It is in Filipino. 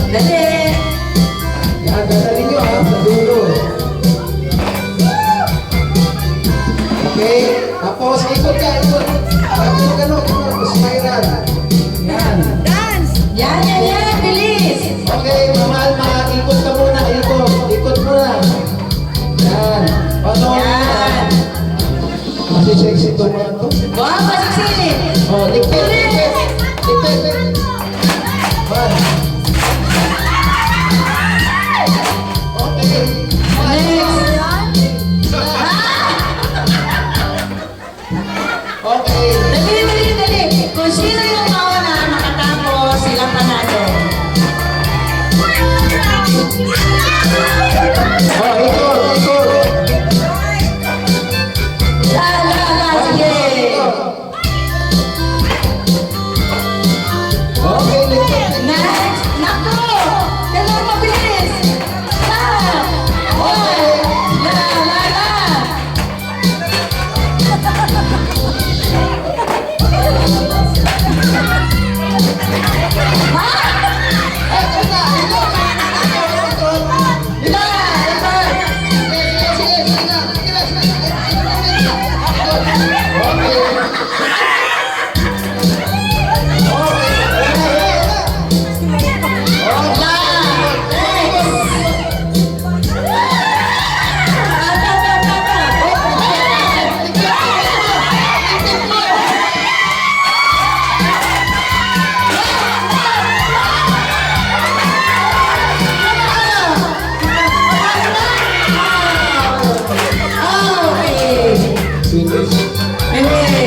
Dali. Yan, dadalhin nyo ha, sa dulo. Okay, tapos ikot ka, ikot. Tapos gano'n, spiral. Yan. Dance. Yan. Bilis. Okay, mamahal, ikot ka muna, ikot muna. Yan. Paano? Yan. Kasi sexy ito mga